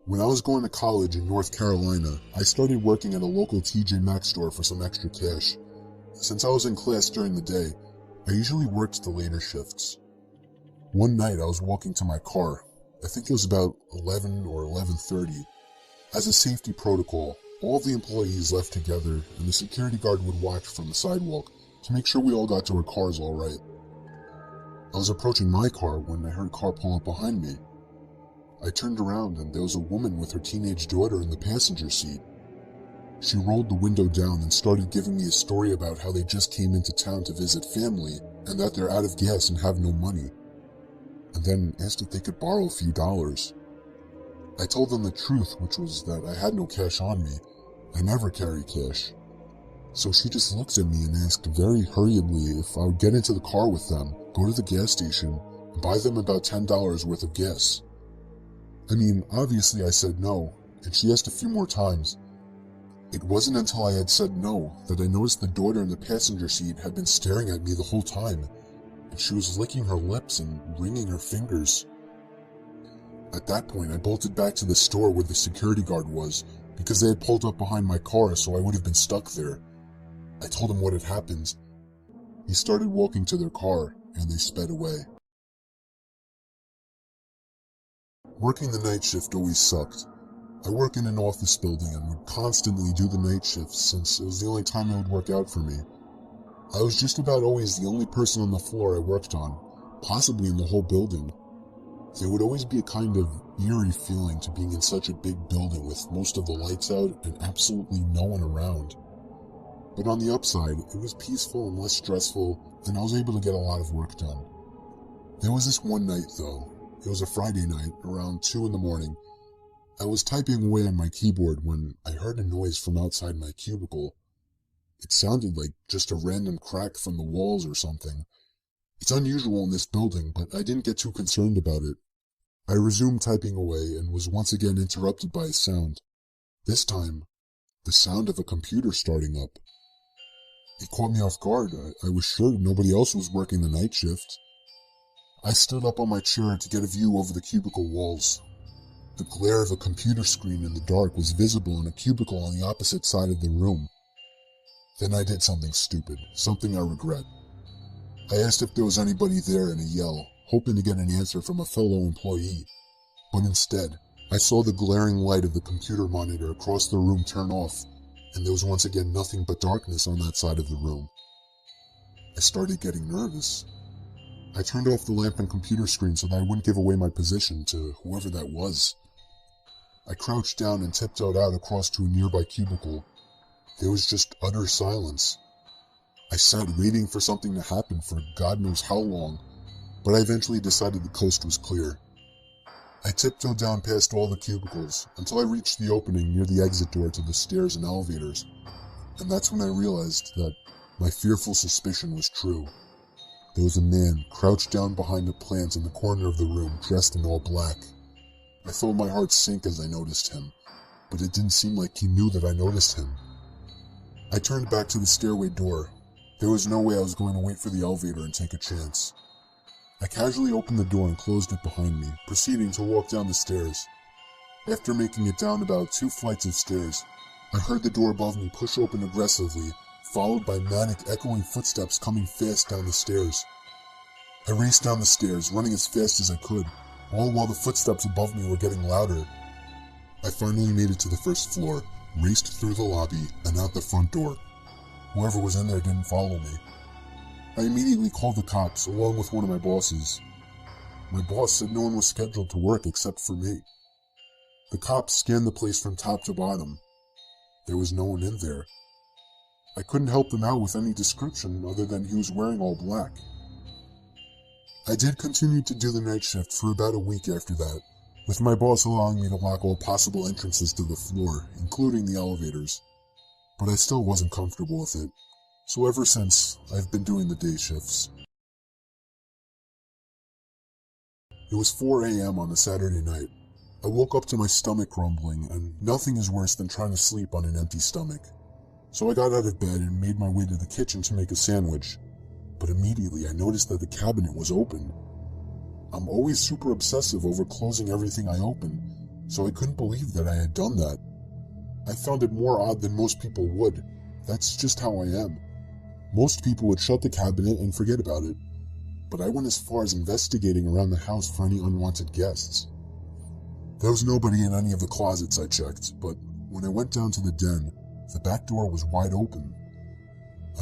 When I was going to college in North Carolina, I started working at a local TJ Maxx store for some extra cash. Since I was in class during the day, I usually worked the later shifts. One night I was walking to my car. I think it was about 11 or 11:30. As a safety protocol, all of the employees left together and the security guard would watch from the sidewalk to make sure we all got to our cars all right. I was approaching my car when I heard a car pull up behind me. I turned around and there was a woman with her teenage daughter in the passenger seat. She rolled the window down and started giving me a story about how they just came into town to visit family and that they're out of gas and have no money, and then asked if they could borrow a few dollars. I told them the truth, which was that I had no cash on me. I never carry cash. So she just looked at me and asked very hurriedly if I would get into the car with them, go to the gas station, and buy them about $10 worth of gas. I mean, obviously I said no, and she asked a few more times. It wasn't until I had said no that I noticed the daughter in the passenger seat had been staring at me the whole time, and she was licking her lips and wringing her fingers. At that point, I bolted back to the store where the security guard was, because they had pulled up behind my car so I would have been stuck there. I told him what had happened. He started walking to their car, and they sped away. Working the night shift always sucked. I work in an office building and would constantly do the night shifts since it was the only time it would work out for me. I was just about always the only person on the floor I worked on, possibly in the whole building. There would always be a kind of eerie feeling to being in such a big building with most of the lights out and absolutely no one around. But on the upside, it was peaceful and less stressful, and I was able to get a lot of work done. There was this one night though. It was a Friday night, around 2 in the morning. I was typing away on my keyboard when I heard a noise from outside my cubicle. It sounded like just a random crack from the walls or something. It's unusual in this building, but I didn't get too concerned about it. I resumed typing away and was once again interrupted by a sound. This time, the sound of a computer starting up. It caught me off guard. I was sure nobody else was working the night shift. I stood up on my chair to get a view over the cubicle walls. The glare of a computer screen in the dark was visible in a cubicle on the opposite side of the room. Then I did something stupid, something I regret. I asked if there was anybody there in a yell, hoping to get an answer from a fellow employee. But instead, I saw the glaring light of the computer monitor across the room turn off, and there was once again nothing but darkness on that side of the room. I started getting nervous. I turned off the lamp and computer screen so that I wouldn't give away my position to whoever that was. I crouched down and tiptoed out across to a nearby cubicle. There was just utter silence. I sat waiting for something to happen for God knows how long, but I eventually decided the coast was clear. I tiptoed down past all the cubicles until I reached the opening near the exit door to the stairs and elevators, and that's when I realized that my fearful suspicion was true. There was a man crouched down behind a plant in the corner of the room, dressed in all black. I felt my heart sink as I noticed him, but it didn't seem like he knew that I noticed him. I turned back to the stairway door. There was no way I was going to wait for the elevator and take a chance. I casually opened the door and closed it behind me, proceeding to walk down the stairs. After making it down about 2 flights of stairs, I heard the door above me push open aggressively, followed by manic echoing footsteps coming fast down the stairs. I raced down the stairs, running as fast as I could, all while the footsteps above me were getting louder. I finally made it to the first floor, raced through the lobby, and out the front door. Whoever was in there didn't follow me. I immediately called the cops, along with one of my bosses. My boss said no one was scheduled to work except for me. The cops scanned the place from top to bottom. There was no one in there. I couldn't help them out with any description other than he was wearing all black. I did continue to do the night shift for about a week after that, with my boss allowing me to lock all possible entrances to the floor, including the elevators. But I still wasn't comfortable with it, so ever since, I've been doing the day shifts. It was 4 a.m. on a Saturday night. I woke up to my stomach rumbling, and nothing is worse than trying to sleep on an empty stomach. So I got out of bed and made my way to the kitchen to make a sandwich. But immediately I noticed that the cabinet was open. I'm always super obsessive over closing everything I open, so I couldn't believe that I had done that. I found it more odd than most people would. That's just how I am. Most people would shut the cabinet and forget about it, but I went as far as investigating around the house for any unwanted guests. There was nobody in any of the closets I checked, but when I went down to the den, the back door was wide open.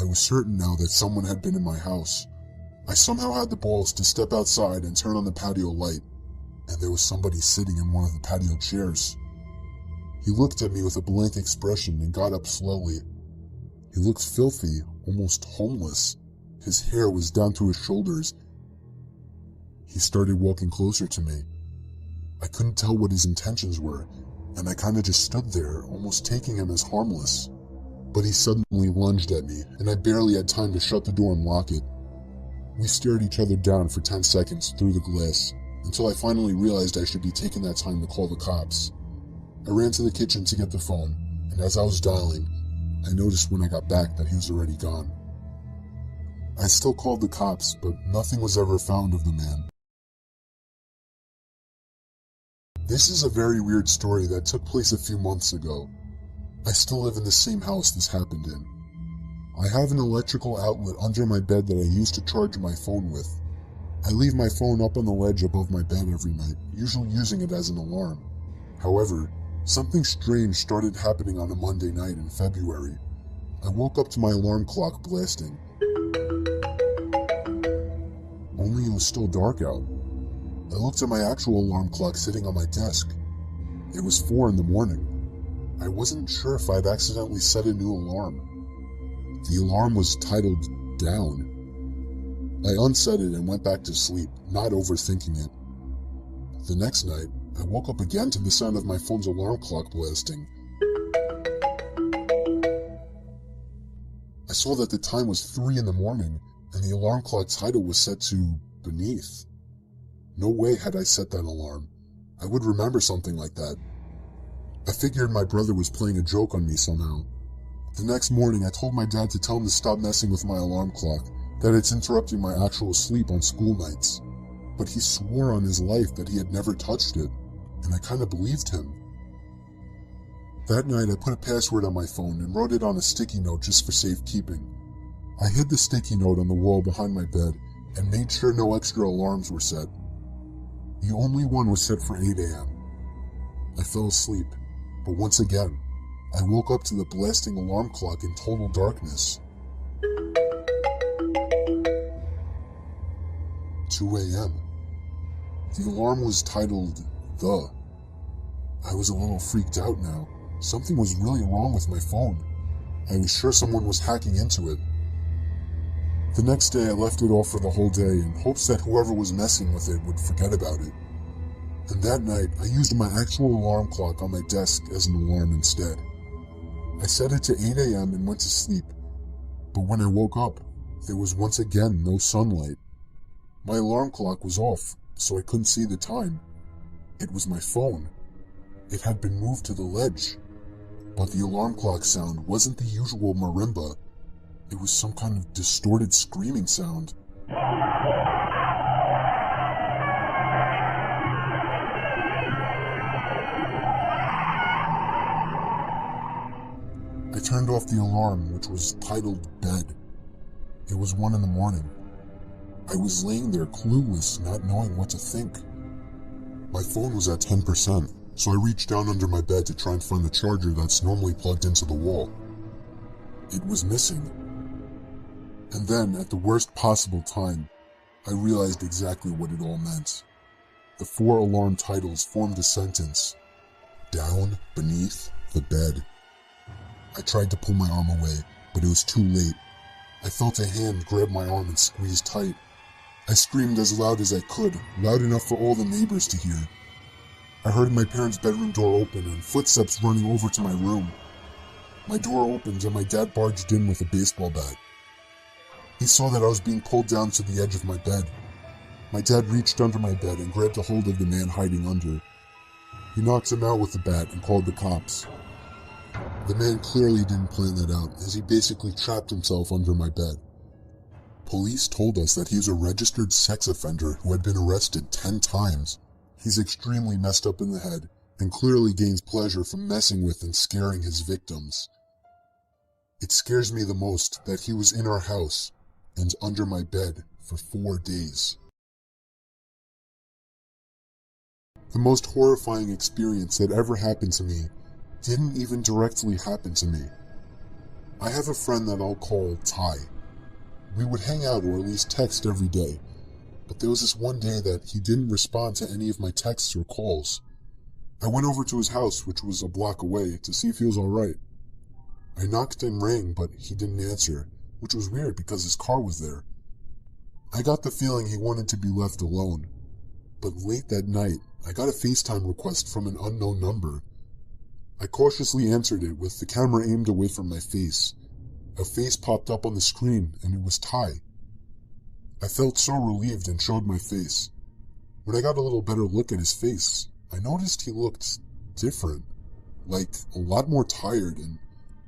I was certain now that someone had been in my house. I somehow had the balls to step outside and turn on the patio light, and there was somebody sitting in one of the patio chairs. He looked at me with a blank expression and got up slowly. He looked filthy, almost homeless. His hair was down to his shoulders. He started walking closer to me. I couldn't tell what his intentions were, and I kinda just stood there, almost taking him as harmless. But he suddenly lunged at me, and I barely had time to shut the door and lock it. We stared each other down for 10 seconds through the glass, until I finally realized I should be taking that time to call the cops. I ran to the kitchen to get the phone, and as I was dialing, I noticed when I got back that he was already gone. I still called the cops, but nothing was ever found of the man. This is a very weird story that took place a few months ago. I still live in the same house this happened in. I have an electrical outlet under my bed that I use to charge my phone with. I leave my phone up on the ledge above my bed every night, usually using it as an alarm. However, something strange started happening on a Monday night in February. I woke up to my alarm clock blasting. Only it was still dark out. I looked at my actual alarm clock sitting on my desk. It was 4 in the morning. I wasn't sure if I'd accidentally set a new alarm. The alarm was titled Down. I unset it and went back to sleep, not overthinking it. The next night, I woke up again to the sound of my phone's alarm clock blasting. I saw that the time was 3 in the morning, and the alarm clock title was set to Beneath. No way had I set that alarm. I would remember something like that. I figured my brother was playing a joke on me somehow. The next morning, I told my dad to tell him to stop messing with my alarm clock, that it's interrupting my actual sleep on school nights. But he swore on his life that he had never touched it, and I kinda believed him. That night, I put a password on my phone and wrote it on a sticky note just for safekeeping. I hid the sticky note on the wall behind my bed and made sure no extra alarms were set. The only one was set for 8 a.m. I fell asleep, but once again, I woke up to the blasting alarm clock in total darkness. 2 a.m. The alarm was titled The. I was a little freaked out now. Something was really wrong with my phone. I was sure someone was hacking into it. The next day I left it off for the whole day in hopes that whoever was messing with it would forget about it. And that night I used my actual alarm clock on my desk as an alarm instead. I set it to 8 a.m. and went to sleep, but when I woke up, there was once again no sunlight. My alarm clock was off, so I couldn't see the time. It was my phone. It had been moved to the ledge, but the alarm clock sound wasn't the usual marimba. It was some kind of distorted screaming sound. I turned off the alarm, which was titled Bed. It was 1 in the morning. I was laying there clueless, not knowing what to think. My phone was at 10%, so I reached down under my bed to try and find the charger that's normally plugged into the wall. It was missing. And then, at the worst possible time, I realized exactly what it all meant. The 4 alarm titles formed a sentence. Down, beneath, the bed. I tried to pull my arm away, but it was too late. I felt a hand grab my arm and squeeze tight. I screamed as loud as I could, loud enough for all the neighbors to hear. I heard my parents' bedroom door open and footsteps running over to my room. My door opened and my dad barged in with a baseball bat. He saw that I was being pulled down to the edge of my bed. My dad reached under my bed and grabbed a hold of the man hiding under. He knocked him out with the bat and called the cops. The man clearly didn't plan that out, as he basically trapped himself under my bed. Police told us that he was a registered sex offender who had been arrested 10 times. He's extremely messed up in the head, and clearly gains pleasure from messing with and scaring his victims. It scares me the most that he was in our house and under my bed for 4 days. The most horrifying experience that ever happened to me didn't even directly happen to me. I have a friend that I'll call Ty. We would hang out or at least text every day, but there was this one day that he didn't respond to any of my texts or calls. I went over to his house, which was a block away, to see if he was alright. I knocked and rang, but he didn't answer, which was weird because his car was there. I got the feeling he wanted to be left alone, but late that night, I got a FaceTime request from an unknown number. I cautiously answered it with the camera aimed away from my face. A face popped up on the screen, and it was Ty. I felt so relieved and showed my face. When I got a little better look at his face, I noticed he looked different, like a lot more tired and,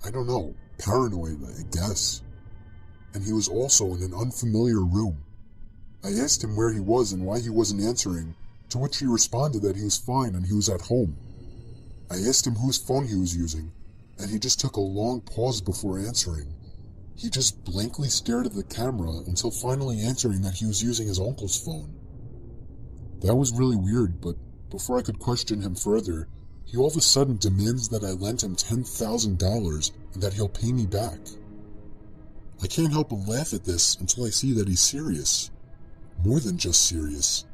I don't know, paranoid, I guess. And he was also in an unfamiliar room. I asked him where he was and why he wasn't answering, to which he responded that he was fine and he was at home. I asked him whose phone he was using, and he just took a long pause before answering. He just blankly stared at the camera until finally answering that he was using his uncle's phone. That was really weird, but before I could question him further, he all of a sudden demands that I lend him $10,000 and that he'll pay me back. I can't help but laugh at this until I see that he's serious. More than just serious.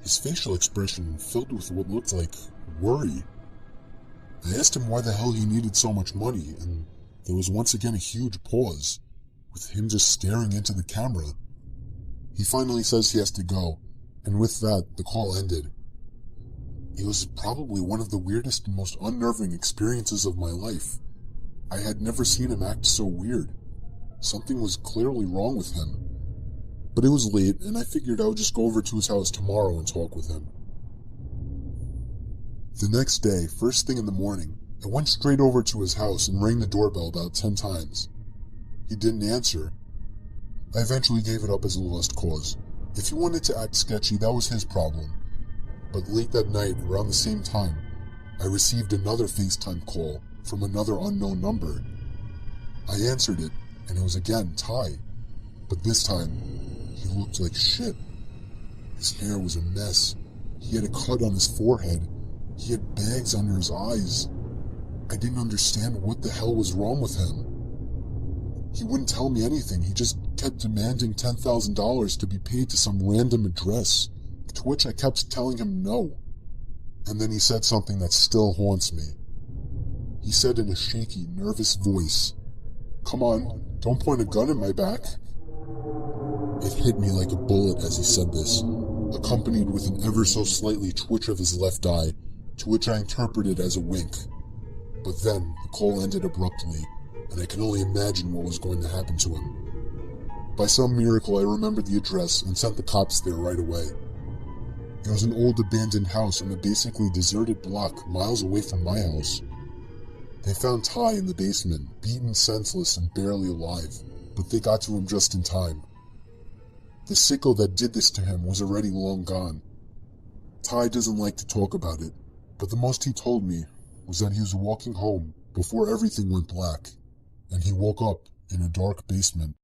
His facial expression filled with what looked like worry. I asked him why the hell he needed so much money, and there was once again a huge pause, with him just staring into the camera. He finally says he has to go, and with that, the call ended. It was probably one of the weirdest and most unnerving experiences of my life. I had never seen him act so weird. Something was clearly wrong with him. But it was late, and I figured I would just go over to his house tomorrow and talk with him. The next day, first thing in the morning, I went straight over to his house and rang the doorbell about 10 times. He didn't answer. I eventually gave it up as a lost cause. If he wanted to act sketchy, that was his problem. But late that night, around the same time, I received another FaceTime call from another unknown number. I answered it, and it was again Ty. But this time, he looked like shit. His hair was a mess. He had a cut on his forehead. He had bags under his eyes. I didn't understand what the hell was wrong with him. He wouldn't tell me anything. He just kept demanding $10,000 to be paid to some random address, to which I kept telling him no. And then he said something that still haunts me. He said in a shaky, nervous voice, "Come on, don't point a gun at my back." It hit me like a bullet as he said this, accompanied with an ever so slightly twitch of his left eye, to which I interpreted as a wink. But then the call ended abruptly, and I can only imagine what was going to happen to him. By some miracle, I remembered the address and sent the cops there right away. It was an old abandoned house in a basically deserted block miles away from my house. They found Ty in the basement, beaten senseless and barely alive, but they got to him just in time. The sicko that did this to him was already long gone. Ty doesn't like to talk about it, but the most he told me was that he was walking home before everything went black, and he woke up in a dark basement.